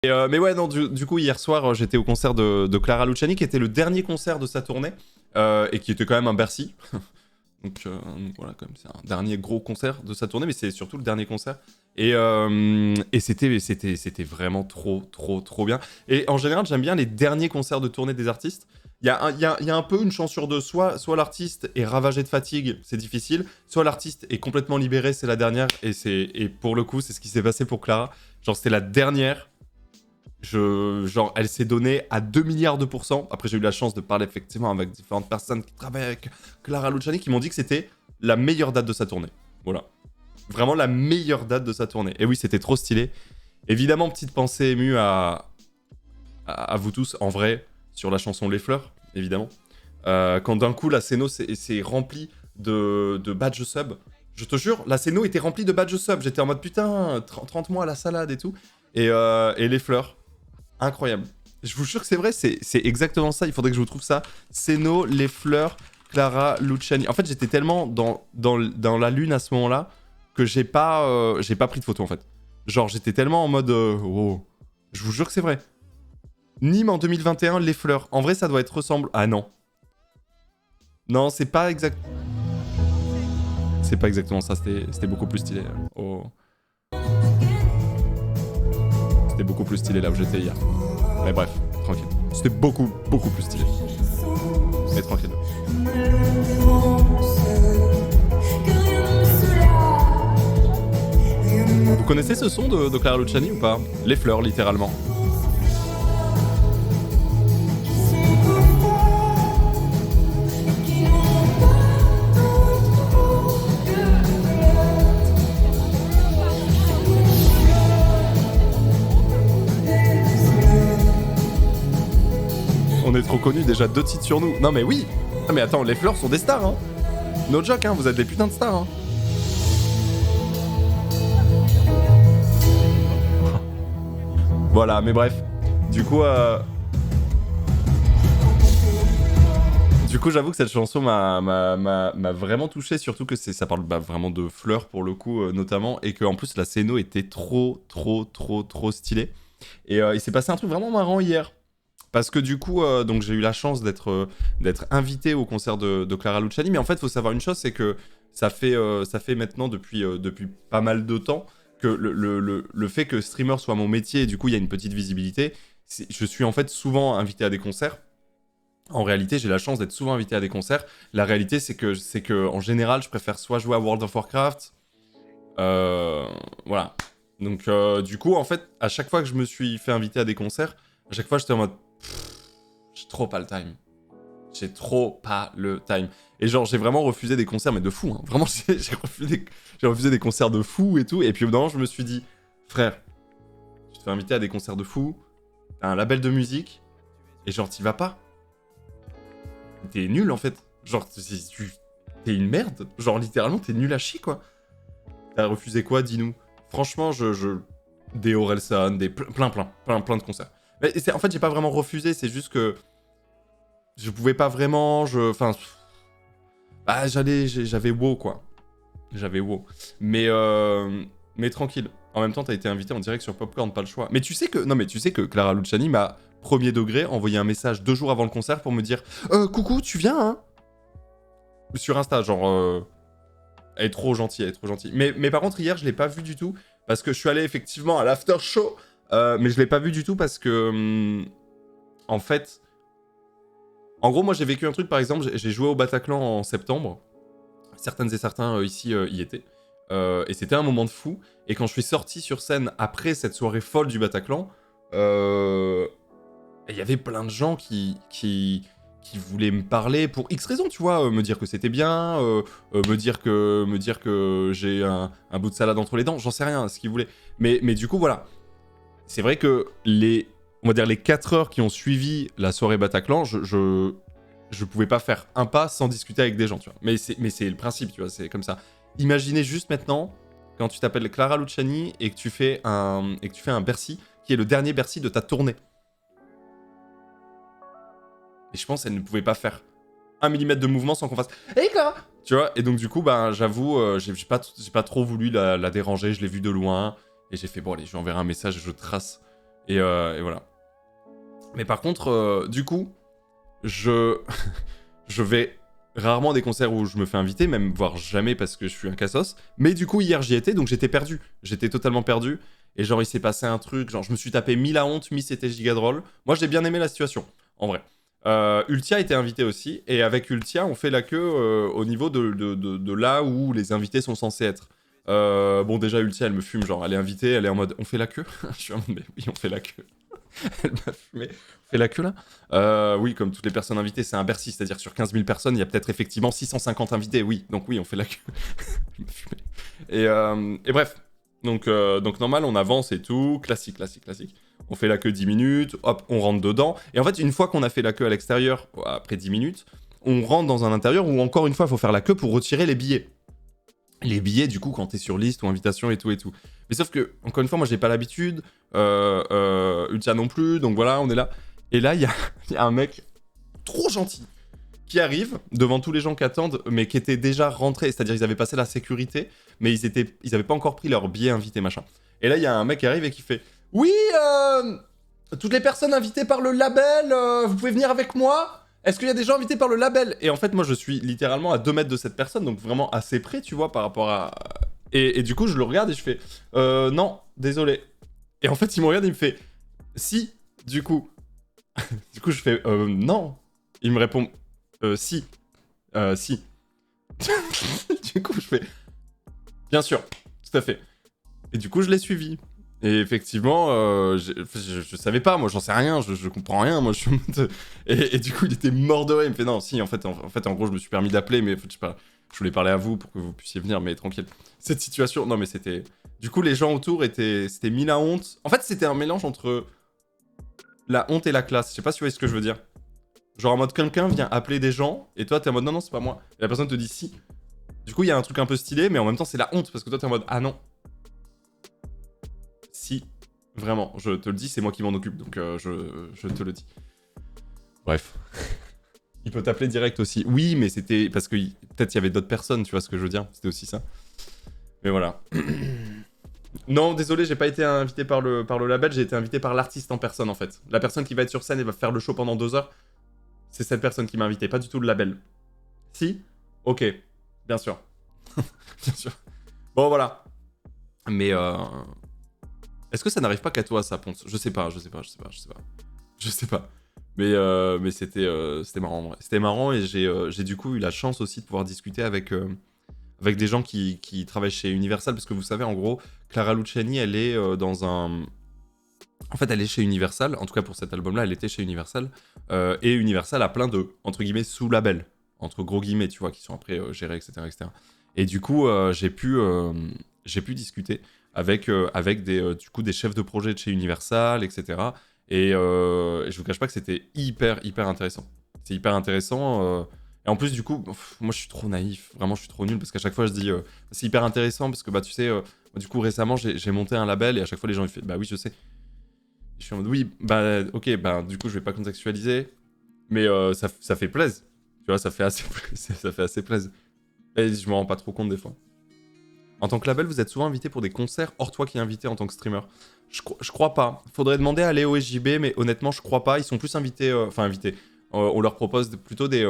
Mais ouais, non, du coup, hier soir, j'étais au concert de Clara Luciani, qui était le dernier concert de sa tournée, et qui était quand même un Bercy. Donc voilà, comme c'est un dernier gros concert de sa tournée, mais c'est surtout le dernier concert. Et c'était vraiment trop bien. Et en général, j'aime bien les derniers concerts de tournée des artistes. Il y a un peu une chance sur deux. Soit l'artiste est ravagé de fatigue, c'est difficile. Soit l'artiste est complètement libéré, c'est la dernière. Et pour le coup, c'est ce qui s'est passé pour Clara. Genre, c'était la dernière. Genre, elle s'est donnée à 2 milliards de pourcents. Après, j'ai eu la chance de parler effectivement avec différentes personnes qui travaillent avec Clara Luciani qui m'ont dit que c'était la meilleure date de sa tournée. Voilà. Vraiment la meilleure date de sa tournée. Et oui, c'était trop stylé. Évidemment, petite pensée émue à vous tous, en vrai, sur la chanson Les Fleurs, évidemment. Quand d'un coup, la scéno s'est remplie de badge sub. Je te jure, la scéno était remplie de badge sub. J'étais en mode putain, 30 mois à la salade et tout. Et Les Fleurs. Incroyable. Je vous jure que c'est vrai, c'est exactement ça. Il faudrait que je vous trouve ça. Seno, Les Fleurs, Clara Luciani. En fait, j'étais tellement dans la lune à ce moment-là que j'ai pas pris de photo en fait. Genre, j'étais tellement en mode. Oh. Je vous jure que c'est vrai. Nîmes en 2021, Les Fleurs. En vrai, ça doit être ressemble. Ah non. Non, c'est pas exact. C'est pas exactement ça. C'était beaucoup plus stylé. Oh. C'était beaucoup plus stylé là où j'étais hier. Mais bref, tranquille. C'était beaucoup plus stylé. Mais tranquille. Vous connaissez ce son de Clara Luciani ou pas? Les fleurs, littéralement. On est trop connus, déjà 2 titres sur nous. Non mais oui. Ah mais attends, les fleurs sont des stars, hein. No joke, hein, vous êtes des putains de stars, hein. Voilà, mais bref. Du coup, j'avoue que cette chanson m'a vraiment touché, surtout que ça parle vraiment de fleurs pour le coup, notamment, et qu'en plus la scéno était trop stylée. Et il s'est passé un truc vraiment marrant hier. Parce que du coup, donc j'ai eu la chance d'être invité au concert de Clara Luciani, mais en fait, il faut savoir une chose, c'est que ça fait maintenant depuis pas mal de temps que le fait que streamer soit mon métier, et du coup, il y a une petite visibilité. Je suis en fait souvent invité à des concerts. En réalité, j'ai la chance d'être souvent invité à des concerts. La réalité, c'est que en général, je préfère soit jouer à World of Warcraft, voilà. Donc, du coup, en fait, à chaque fois que je me suis fait inviter à des concerts, à chaque fois, j'étais en mode j'ai trop pas le time. J'ai trop pas le time. Et genre, j'ai vraiment refusé des concerts, mais de fou, hein. Vraiment, j'ai refusé des concerts de fou et tout. Et puis au bout d'un moment, je me suis dit, frère, tu te fais inviter à des concerts de fou, t'as un label de musique, et genre, t'y vas pas. T'es nul en fait. Genre, t'es une merde. Genre, littéralement, t'es nul à chier, quoi. T'as refusé quoi, dis-nous. Franchement, des Orelsan, des plein de concerts. Mais en fait, j'ai pas vraiment refusé, c'est juste que je pouvais pas vraiment, enfin, bah, j'avais WoW quoi, j'avais WoW. Mais tranquille. En même temps, t'as été invité en direct sur Popcorn, pas le choix. Mais tu sais que Clara Luciani m'a premier degré envoyé un message 2 jours avant le concert pour me dire, coucou, tu viens hein? Sur Insta, genre, elle est trop gentille. Mais par contre, hier, je l'ai pas vu du tout parce que je suis allé effectivement à l'after show. Mais je l'ai pas vu du tout parce que, en fait, en gros, moi j'ai vécu un truc, par exemple, j'ai joué au Bataclan en septembre. Certaines et certains ici y étaient. Et c'était un moment de fou. Et quand je suis sorti sur scène après cette soirée folle du Bataclan, il y avait plein de gens qui voulaient me parler pour X raisons, tu vois, me dire que c'était bien, me dire que j'ai un bout de salade entre les dents, j'en sais rien, ce qu'ils voulaient. Mais du coup, voilà. C'est vrai que on va dire les 4 heures qui ont suivi la soirée Bataclan, je pouvais pas faire un pas sans discuter avec des gens, tu vois. Mais c'est le principe, tu vois, c'est comme ça. Imaginez juste maintenant, quand tu t'appelles Clara Luciani et que tu fais un Bercy, qui est le dernier Bercy de ta tournée. Et je pense qu'elle ne pouvait pas faire 1 millimètre de mouvement sans qu'on fasse « Hey Clara !» Tu vois, et donc du coup, ben, j'avoue, j'ai pas trop voulu la déranger, je l'ai vue de loin, et j'ai fait « Bon allez, je lui enverrai un message et je trace Et voilà. Mais par contre, du coup, je... je vais rarement à des concerts où je me fais inviter, même voire jamais parce que je suis un cassos. Mais du coup, hier, j'y étais, donc j'étais perdu. J'étais totalement perdu. Et genre, il s'est passé un truc, genre, je me suis tapé mi la honte, mi c'était giga drôle. Moi, j'ai bien aimé la situation, en vrai. Ultia était invité aussi, et avec Ultia, on fait la queue au niveau de là où les invités sont censés être. Bon, déjà, Ultia, elle me fume, genre, elle est invitée, elle est en mode, on fait la queue. Je suis en mode, mais oui, on fait la queue. Elle m'a fumé. On fait la queue là Oui, comme toutes les personnes invitées, c'est un Bercy, c'est-à-dire sur 15 000 personnes, il y a peut-être effectivement 650 invités, oui, donc oui, on fait la queue. Elle m'a fumé. Et bref, donc normal, on avance et tout, classique. On fait la queue 10 minutes, hop, on rentre dedans. Et en fait, une fois qu'on a fait la queue à l'extérieur, après 10 minutes, on rentre dans un intérieur où encore une fois, il faut faire la queue pour retirer les billets. Les billets, du coup, quand t'es sur liste ou invitation et tout. Mais sauf que, encore une fois, moi, j'ai pas l'habitude, Ultia non plus, donc voilà, on est là. Et là, il y a un mec trop gentil qui arrive devant tous les gens qui attendent, mais qui étaient déjà rentrés, c'est-à-dire ils avaient passé la sécurité, mais ils avaient pas encore pris leur billet invité, machin. Et là, il y a un mec qui arrive et qui fait « Oui, toutes les personnes invitées par le label, vous pouvez venir avec moi ? Est-ce qu'il y a des gens invités par le label ?» Et en fait, moi, je suis littéralement à 2 mètres de cette personne, donc vraiment assez près, tu vois, par rapport à... Et du coup, je le regarde et je fais « Non, désolé. » Et en fait, il me regarde et il me fait « Si, du coup. » Du coup, je fais « Non. » Il me répond « Si. Si. » Du coup, je fais « Bien sûr, tout à fait. » Et du coup, je l'ai suivi. Et effectivement, je savais pas, moi j'en sais rien, je comprends rien, moi je suis en mode... Et du coup, il était mort de rire, il me fait non, si, en fait, en gros, je me suis permis d'appeler, mais je sais pas, je voulais parler à vous pour que vous puissiez venir, mais tranquille. Cette situation, non mais c'était... Du coup, les gens autour c'était mis la honte. En fait, c'était un mélange entre la honte et la classe, je sais pas si vous voyez ce que je veux dire. Genre en mode, quelqu'un vient appeler des gens, et toi, t'es en mode, non, non, c'est pas moi. Et la personne te dit si. Du coup, il y a un truc un peu stylé, mais en même temps, c'est la honte, parce que toi, t'es en mode, ah non. Si, vraiment, je te le dis, c'est moi qui m'en occupe, donc je te le dis. Bref. Il peut t'appeler direct aussi. Oui, mais c'était parce que peut-être il y avait d'autres personnes, tu vois ce que je veux dire. C'était aussi ça. Mais voilà. Non, désolé, j'ai pas été invité par le label, j'ai été invité par l'artiste en personne en fait. La personne qui va être sur scène et va faire le show pendant 2 heures, c'est cette personne qui m'a invité, pas du tout le label. Si? Ok, bien sûr. Bien sûr. Bon, voilà. Mais est-ce que ça n'arrive pas qu'à toi, ça, Ponce? Je sais pas. Mais c'était marrant, en vrai. C'était marrant et j'ai du coup eu la chance aussi de pouvoir discuter avec des gens qui travaillent chez Universal, parce que vous savez, en gros, Clara Luciani, elle est dans un... En fait, elle est chez Universal, en tout cas pour cet album-là, elle était chez Universal, et Universal a plein de, entre guillemets, sous-labels, entre gros guillemets, tu vois, qui sont après gérés, etc., etc. Et du coup, j'ai pu discuter avec du coup, des chefs de projet de chez Universal, etc. Et je vous cache pas que c'était hyper intéressant. C'est hyper intéressant. Et en plus, du coup, moi je suis trop naïf, vraiment je suis trop nul, parce qu'à chaque fois je dis c'est hyper intéressant, parce que bah tu sais, du coup récemment j'ai monté un label, et à chaque fois les gens ils font bah oui je sais. Je suis en mode oui, bah ok, bah du coup je vais pas contextualiser, mais ça fait plaisir. Tu vois, ça fait assez ça fait assez plaisir. Et je me rends pas trop compte des fois. En tant que label, vous êtes souvent invité pour des concerts hors toi qui est invité en tant que streamer. Je crois pas. Faudrait demander à Léo et JB, mais honnêtement, je crois pas. Ils sont plus invités. Enfin, invités. On leur propose plutôt des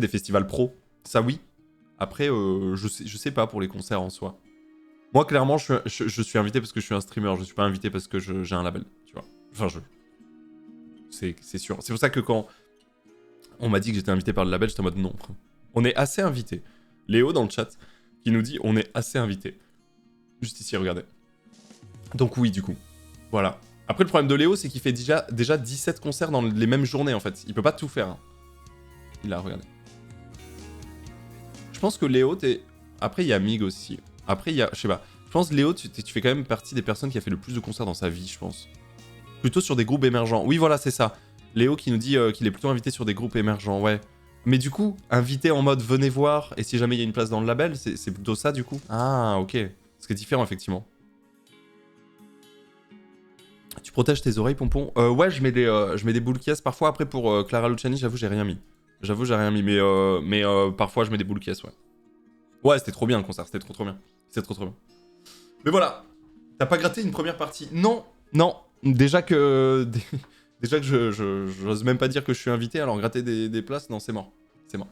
festivals pro. Ça, oui. Après, je sais pas pour les concerts en soi. Moi, clairement, je suis invité parce que je suis un streamer. Je suis pas invité parce que j'ai un label. Tu vois. Enfin, c'est sûr. C'est pour ça que quand on m'a dit que j'étais invité par le label, j'étais en mode non. On est assez invité. Léo dans le chat qui nous dit on est assez invité. Juste ici, regardez. Donc oui, du coup. Voilà. Après, le problème de Léo, c'est qu'il fait déjà 17 concerts dans les mêmes journées, en fait. Il peut pas tout faire. Hein. Il a, regardé. Je pense que Léo, t'es... Après, il y a Mig aussi. Après, il y a... Je sais pas. Je pense, Léo, tu fais quand même partie des personnes qui a fait le plus de concerts dans sa vie, je pense. Plutôt sur des groupes émergents. Oui, voilà, c'est ça. Léo qui nous dit qu'il est plutôt invité sur des groupes émergents, ouais. Mais du coup, invité en mode venez voir, et si jamais il y a une place dans le label, c'est plutôt ça, du coup. Ah, ok. Ce qui est différent, effectivement. Tu protèges tes oreilles, Pompon? Ouais, je mets des boules caisses parfois. Après, pour Clara Luciani, j'avoue, j'ai rien mis. Mais parfois, je mets des boules caisses, ouais. Ouais, c'était trop bien le concert, c'était trop bien. C'était trop bien. Mais voilà, t'as pas gratté une première partie? Non, Déjà que... Déjà que j'ose même pas dire que je suis invité, alors gratter des places, non, c'est mort. C'est mort.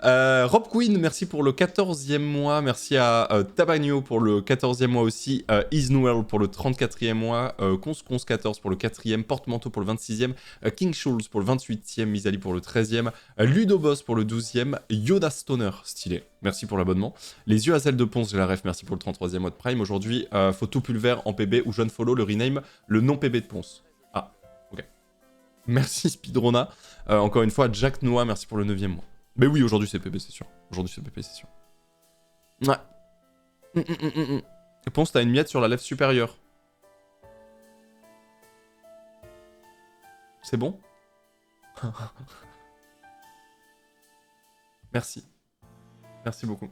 Rob Queen, merci pour le 14e mois. Merci à Tabagno pour le 14e mois aussi. Isnwell pour le 34e mois. Cons14 pour le 4e. Portemanteau pour le 26e. King Schulz pour le 28e. Misali pour le 13e. Ludobos pour le 12e. Yoda Stoner, stylé. Merci pour l'abonnement. Les yeux à zèle de Ponce, j'ai la ref. Merci pour le 33e mois de Prime. Aujourd'hui, photo pulvère en PB ou jeune follow, le rename, le non PB de Ponce. Ah, ok. Merci Speedrona. Encore une fois, Jack Noah, merci pour le 9e mois. Mais oui, aujourd'hui c'est PP, c'est sûr. Aujourd'hui c'est PP, c'est sûr. Ouais. Ponce, t'as une miette sur la lèvre supérieure. C'est bon? Merci. Merci beaucoup.